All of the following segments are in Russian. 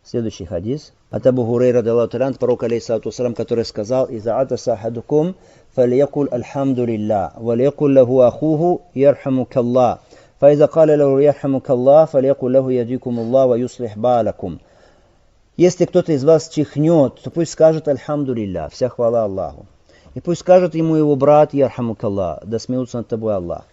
Следующий хадис. От Абу Хурейра радиллаху та'аля, пророк алейхиссалату вассалям, который сказал: «Иза атаса ахадукум, фалякуль альхамдулилля, валякуль лаху ахуху, ярхамукаллах. Фаиза каля лаху ярхамукаллах, фалякуль лаху ядикумуллах, ва юслих балакум». Если кто-то из вас чихнет, то пусть скажет альхамдулилля, вся хвала Аллаху. И пусть скажет ему его брат: ярхамукаллах, да смеются над тобой Аллах.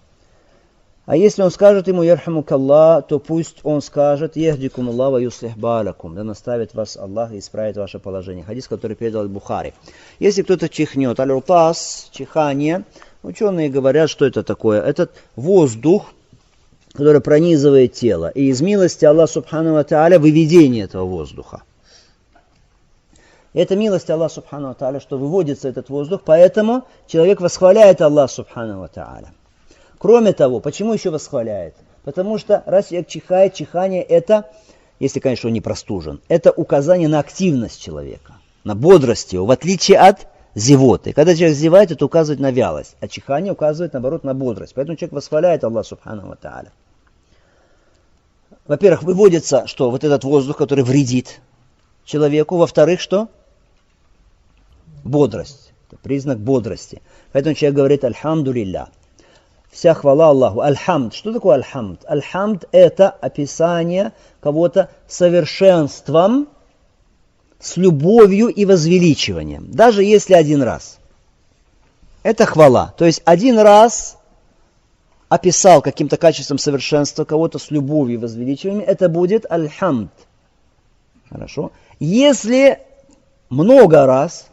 А если он скажет ему ярхамукаллах, то пусть он скажет: яхдикумуллах ва юслих балакум, да наставит вас Аллах и исправит ваше положение. Хадис, который передал Бухари. Если кто-то чихнет, аль-рутас, чихание, ученые говорят, что это такое. Это воздух, который пронизывает тело. И из милости Аллаха субхану ва тааля выведение этого воздуха. Это милость Аллаха субхану ва тааля, что выводится этот воздух, поэтому человек восхваляет Аллаха субхану ва тааля. Кроме того, почему еще восхваляет? Потому что раз человек чихает, чихание это, если, конечно, он не простужен, это указание на активность человека, на бодрость его, в отличие от зевоты. Когда человек зевает, это указывает на вялость, а чихание указывает, наоборот, на бодрость. Поэтому человек восхваляет Аллаха субхану ва тааля. Во-первых, выводится, что вот этот воздух, который вредит человеку. Во-вторых, что? Бодрость. Это признак бодрости. Поэтому человек говорит: альхамдулилля. Вся хвала Аллаху. Аль-хамд. Что такое аль-хамд? Аль-хамд это описание кого-то совершенством, с любовью и возвеличиванием. Даже если один раз. Это хвала. То есть один раз описал каким-то качеством совершенства кого-то с любовью и возвеличиванием, это будет аль-хамд. Хорошо. Если много раз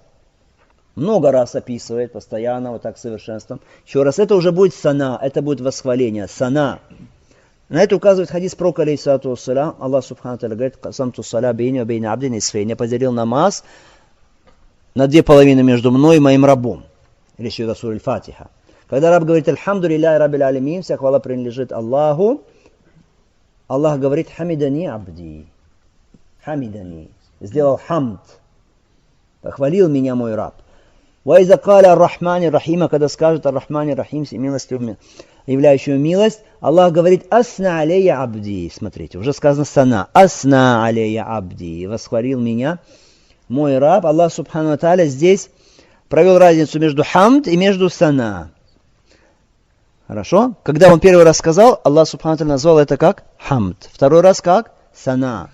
описывает постоянно вот так совершенством, еще раз, это уже будет сана, это будет восхваление, сана. На это указывает хадис пророка алейхиссалату вассалям. Аллах субхану тааля говорит: «Касамту саля бейни ва бейни абдин исфейн». Я поделил намаз на две половины между мной и моим рабом. Или еще это сура Аль-Фатиха. Когда раб говорит: «Альхамдулилляхи раббил алямин», вся хвала принадлежит Аллаху, Аллах говорит: «Хамидани абди». Хамидани. Сделал хамд. Похвалил меня мой раб. «Ваиза каля ар-Рахмани рахима», когда скажет ар-Рахмани рахим, всемилостивым, являющую милость, Аллах говорит: «Асна алейя абди». Смотрите, уже сказано сана. «Асна алейя абди». Восхвалил меня мой раб. Аллах субхану ва тааля здесь провел разницу между хамд и между сана. Хорошо? Когда он первый раз сказал, Аллах субхану ва тааля назвал это как хамд. Второй раз как сана.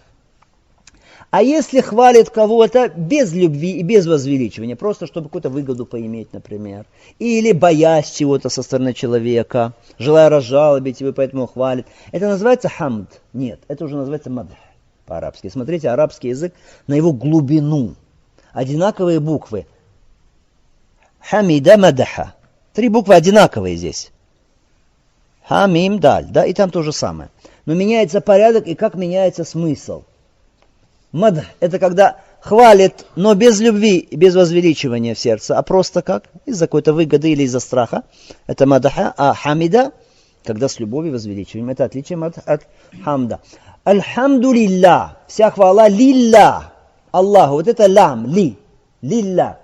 А если хвалит кого-то без любви и без возвеличивания, просто чтобы какую-то выгоду поиметь, например, или боясь чего-то со стороны человека, желая разжалобить его, поэтому хвалит, это называется хамд? Нет, это уже называется мадх по-арабски. Смотрите, арабский язык на его глубину. Одинаковые буквы. Хамида мадаха. 3 буквы одинаковые здесь. Хамим даль, да, и там то же самое. Но меняется порядок и как меняется смысл. Мадх – это когда хвалит, но без любви и без возвеличивания в сердце, а просто как? Из-за какой-то выгоды или из-за страха. Это мадаха. А хамида, когда с любовью и возвеличиванием. Это отличие от хамда. Альхамдулилля. Вся хвала лилля. Аллаху. Вот это лям, ли. Лилля.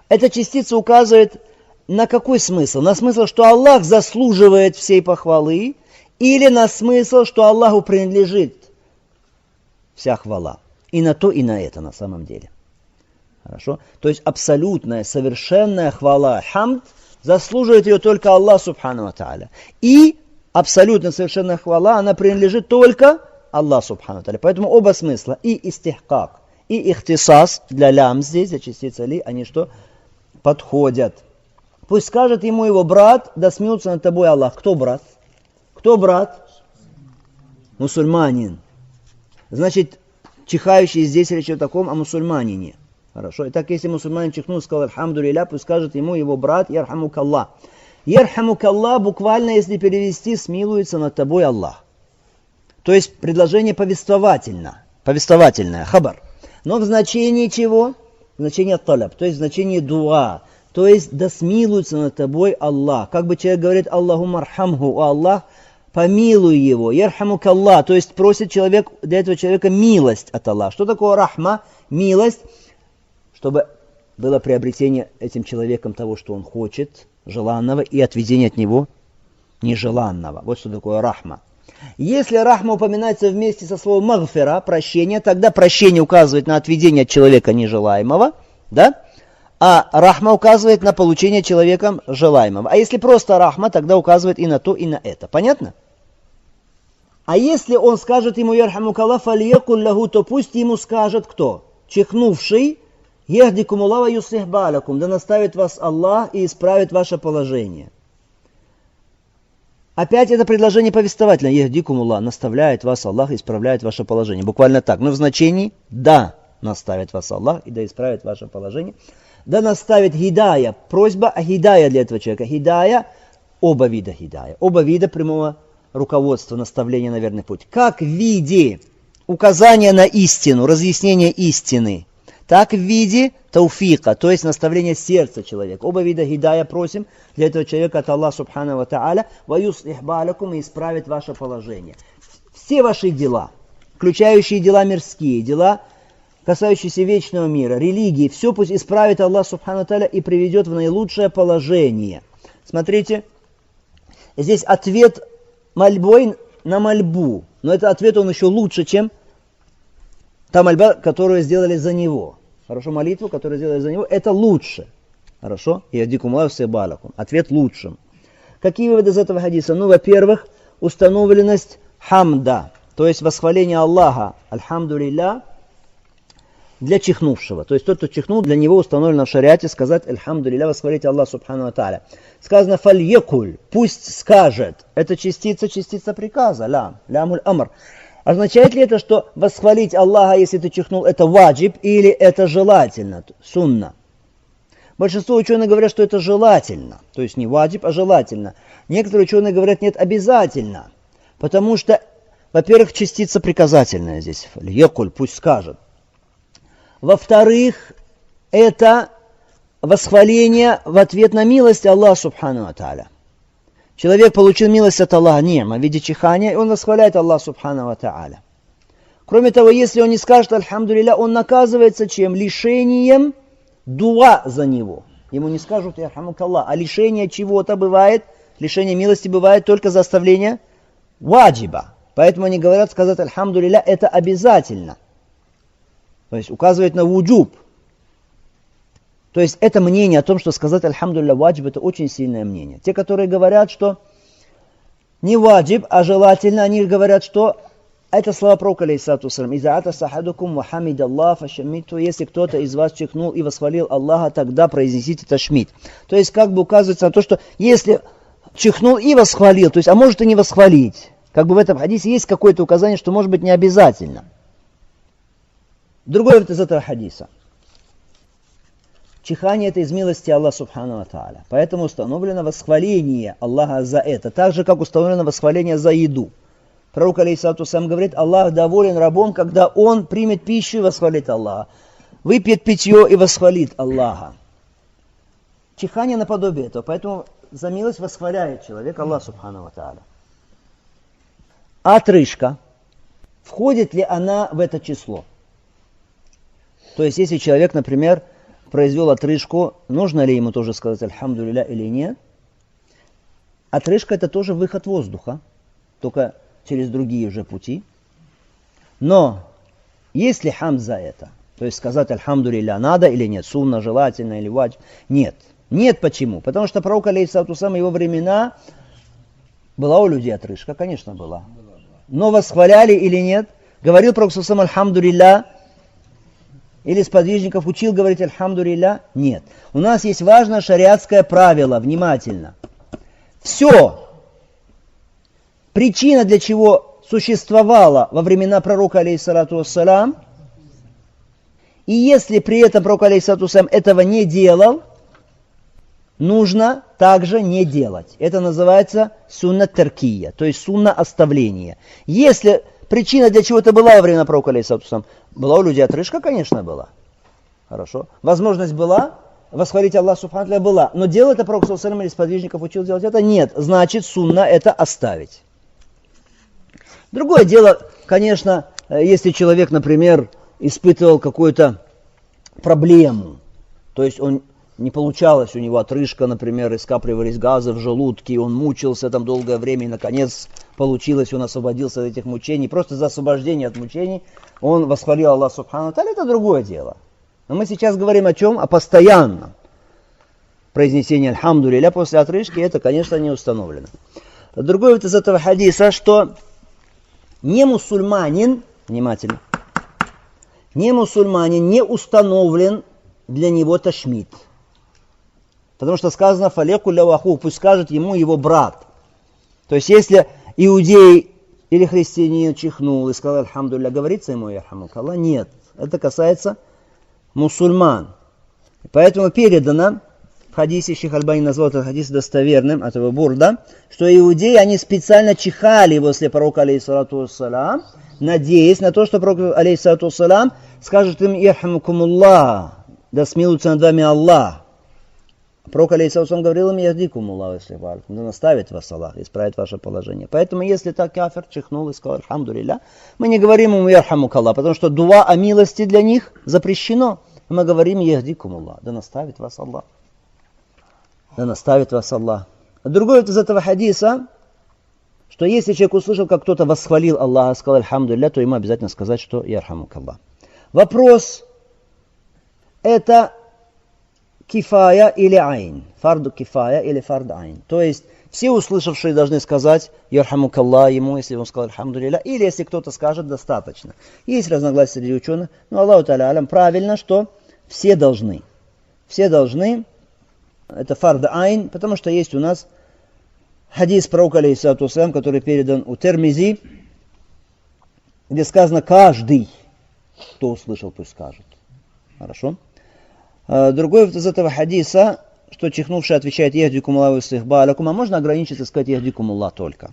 Эта частица указывает на какой смысл? На смысл, что Аллах заслуживает всей похвалы, или на смысл, что Аллаху принадлежит вся хвала. И на то, и на это на самом деле. Хорошо? То есть абсолютная, совершенная хвала, хамд, заслуживает ее только Аллах субхану ва тааля. И абсолютно совершенная хвала, она принадлежит только Аллаху субхану ва тааля. Поэтому оба смысла, и истихкак, и ихтисас, для лям здесь, для частицы ли, они что? Подходят. Пусть скажет ему его брат: да смеются над тобой Аллах. Кто брат? Кто брат? Мусульманин. Значит, чихающий здесь речь о таком, о мусульманине. Хорошо. Итак, если мусульманин чихнул, сказал альхамдулилля, пусть скажет ему его брат: ярхамукаллах. Ярхамукаллах буквально, если перевести, смилуется над тобой Аллах. То есть предложение повествовательное, хабар. Но в значении чего? В значении талаб, то есть в значении дуа. То есть да смилуется над тобой Аллах. Как бы человек говорит: Аллахумма архамху, о Аллах, помилуй его. Ярхамукаллах, то есть просит человек, для этого человека милость от Аллаха. Что такое рахма? Милость, чтобы было приобретение этим человеком того, что он хочет, желанного, и отведение от него нежеланного. Вот что такое рахма. Если рахма упоминается вместе со словом магфира, прощение, тогда прощение указывает на отведение от человека нежелаемого, да? А рахма указывает на получение человеком желаемого. А если просто рахма, тогда указывает и на то, и на это. Понятно? А если он скажет ему ярхамукаллах фалиякуль лаху, то пусть ему скажет кто? Чихнувший, яхдикумуллах ва юслих балякум, да наставит вас Аллах и исправит ваше положение. Опять это предложение повествовательное. Яхдикумуллах, наставляет вас Аллах и исправляет ваше положение. Буквально так. Но в значении да, наставит вас Аллах и да исправит ваше положение. Да наставит хидая. Просьба о хидая для этого человека. Хидая, оба вида хидая. Оба вида прямого руководства, наставления на верный путь. Как в виде указания на истину, разъяснения истины, так в виде тауфика, то есть наставления сердца человека. Оба вида хидая просим для этого человека от Аллаха субхану ва тааля, ва юслих балякум, и исправит ваше положение. Все ваши дела, включающие дела мирские, дела, касающиеся вечного мира, религии, все пусть исправит Аллах субхану ва тааля и приведет в наилучшее положение. Смотрите, здесь ответ мольбой на мольбу, но этот ответ он еще лучше, чем та мольба, которую сделали за него. Хорошо, молитву, которую сделали за него, это лучше. Хорошо? Яхдикумуллаху сейбалякум. Ответ лучшим. Какие выводы из этого хадиса? Ну, во-первых, установленность хамда, то есть восхваление Аллаха, альхамдулилля, для чихнувшего. То есть тот, кто чихнул, для него установлено в шариате сказать альхамдулилля, восхвалить Аллаха субхану ва тааля. Сказано фальекуль, пусть скажет. Это частица приказа, лямуль амр. Означает ли это, что восхвалить Аллаха, если ты чихнул, это ваджиб или это желательно, сунна? Большинство ученых говорят, что это желательно. То есть не ваджиб, а желательно. Некоторые ученые говорят, нет, обязательно. Потому что, во-первых, частица приказательная здесь. Фальекуль, пусть скажет. Во-вторых, это восхваление в ответ на милость Аллаха субхану ва тааля. Человек получил милость от Аллаха, ни'ма, в виде чихания, и он восхваляет Аллаха субхану ва тааля. Кроме того, если он не скажет альхамдулилля, он наказывается чем? Лишением дуа за него. Ему не скажут ярхамукаллах, а лишение чего-то бывает, лишение милости бывает только за оставление ваджиба. Поэтому они говорят, сказать альхамдулилля это обязательно. То есть указывает на вуджуб. То есть это мнение о том, что сказать альхамдулилля ваджиб, это очень сильное мнение. Те, которые говорят, что не ваджиб, а желательно, они говорят, что это слова пророка, алейхиссалату вассалям. «Изаата сахадукум ва хамидаллах фашамиту». Если кто-то из вас чихнул и восхвалил Аллаха, тогда произнесите ташмид. То есть как бы указывается на то, что если чихнул и восхвалил, то есть, а может и не восхвалить. Как бы в этом хадисе есть какое-то указание, что может быть не обязательно. Другой вывод из этого хадиса. Чихание это из милости Аллаха субхану ва тааля. Поэтому установлено восхваление Аллаха за это. Так же, как установлено восхваление за еду. Пророк, алейхиссалату вассалям, говорит, Аллах доволен рабом, когда он примет пищу и восхвалит Аллаха. Выпьет питье и восхвалит Аллаха. Чихание наподобие этого. Поэтому за милость восхваляет человек Аллах субхану ва тааля. Отрыжка. Входит ли она в это число? То есть, если человек, например, произвел отрыжку, нужно ли ему тоже сказать альхамдулилля или нет? Отрыжка это тоже выход воздуха, только через другие уже пути. Но есть ли хамд за это? То есть сказать альхамдулилля надо или нет? Сунна, желательно или ваджиб? Нет. Нет почему? Потому что пророк, алейхиссалату вассалям, его времена была у людей отрыжка, конечно была. Но восхваляли или нет? Говорил пророк, альхамдулилля, или сподвижников учил говорить альхамдулилля? Нет. У нас есть важное шариатское правило, внимательно. Все, причина для чего существовала во времена пророка, алейхиссалату вассалям, и если при этом пророк, алейхиссалату вассалям, этого не делал, нужно также не делать. Это называется сунна таркия, то есть сунна оставления. Если причина для чего-то была во времена пророка, алейхиссалату вассалям, была у людей отрыжка, конечно, была. Хорошо. Возможность была, восхвалить Аллаха субхану ва тааля была. Но делал это пророк, саллаллаху алейхи ва саллям, или сподвижников учил делать это? Нет. Значит, сунна это оставить. Другое дело, конечно, если человек, например, испытывал какую-то проблему, то есть он не получалось у него отрыжка, например, и скапливались газы в желудке, и он мучился там долгое время, и наконец получилось, он освободился от этих мучений. Просто за освобождение от мучений он восхвалил Аллах Субхану ва Тааля, это другое дело. Но мы сейчас говорим о чем? О постоянном произнесении «Альхамду лилля» после отрыжки, это, конечно, не установлено. Другой вот из этого хадиса, что не мусульманин, внимательно, не мусульманин не установлен для него ташмит. Потому что сказано «фалеку ляу», пусть скажет ему его брат. То есть, если иудей или христианин чихнул и сказал «Альхамду лилля», говорится ему «Ярхамукаллах»? Нет. Это касается мусульман. Поэтому передано, в хадисе Шейх Альбани назвал этот хадис достоверным, от Абу Бурда, что иудеи, они специально чихали после пророка, алейхиссалату вассалам, надеясь на то, что пророк, алейхиссалату вассалам, скажет им «Ярхамукумуллах», да смилуется над вами Аллах. Пророк, алейхиссалату вассалам, говорил им «Яхдикумуллах, да наставит вас Аллах, исправит ваше положение». Поэтому, если так кафир чихнул и сказал «Альхамду лилля», мы не говорим ему «Ярхамукаллах», потому что дуа о милости для них запрещено. Мы говорим «Яхдикумуллах», да наставит вас Аллах. Да наставит вас Аллах. Другой из этого хадиса, что если человек услышал, как кто-то восхвалил Аллаха, сказал «Альхамду лилля», то ему обязательно сказать, что «Ярхамукаллах». Вопрос, это кифая или айн, фарду кифая или фард айн. То есть все услышавшие должны сказать «Ярхамукаллах» ему, если он сказал «Альхамду лилля», или если кто-то скажет «достаточно». Есть разногласия среди ученых, но Аллаху та'аля алям, правильно, что все должны. Все должны. Это фард айн, потому что есть у нас хадис пророка, алейхиссалату вассалям, который передан у Термизи, где сказано «каждый, кто услышал, пусть скажет». Хорошо? Другой из этого хадиса, что чихнувший отвечает «Яхдикумуллах ва юслих балякум», а можно ограничиться и сказать «Яхдикумуллах» только.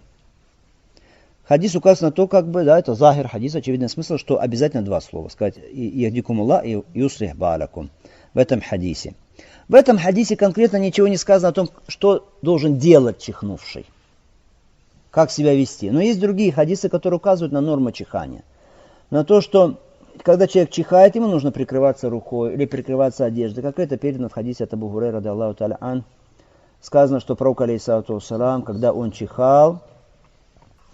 Хадис указан на то, как бы, да, это захир хадис, очевидный смысл, что обязательно два слова, сказать «Яхдикумуллах» и «Юслих балякум» в этом хадисе. В этом хадисе конкретно ничего не сказано о том, что должен делать чихнувший, как себя вести. Но есть другие хадисы, которые указывают на норму чихания. На то, что когда человек чихает, ему нужно прикрываться рукой или прикрываться одеждой. Как это передано в хадисе от Абу Хурайры, ради Аллаху та'аля ан. Сказано, что пророк, алейхиссалату вассалам, когда он чихал,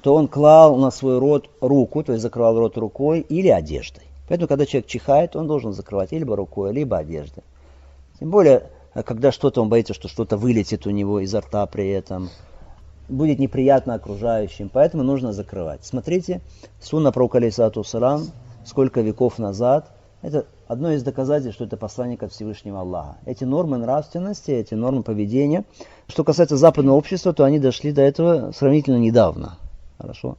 то он клал на свой рот руку, то есть закрывал рот рукой или одеждой. Поэтому, когда человек чихает, он должен закрывать либо рукой, либо одеждой. Тем более, когда что-то он боится, что что-то вылетит у него изо рта при этом, будет неприятно окружающим, поэтому нужно закрывать. Смотрите, сунна пророка, алейхиссалату вассалам, сколько веков назад, это одно из доказательств, что это посланник от Всевышнего Аллаха. Эти нормы нравственности, эти нормы поведения, что касается западного общества, то они дошли до этого сравнительно недавно. Хорошо?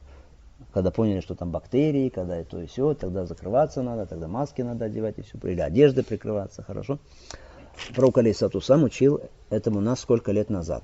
Когда поняли, что там бактерии, когда и то и сё, тогда закрываться надо, тогда маски надо одевать и все, или одежды прикрываться, хорошо? Пророк, алейхиссалату вассалам, учил этому нас сколько лет назад.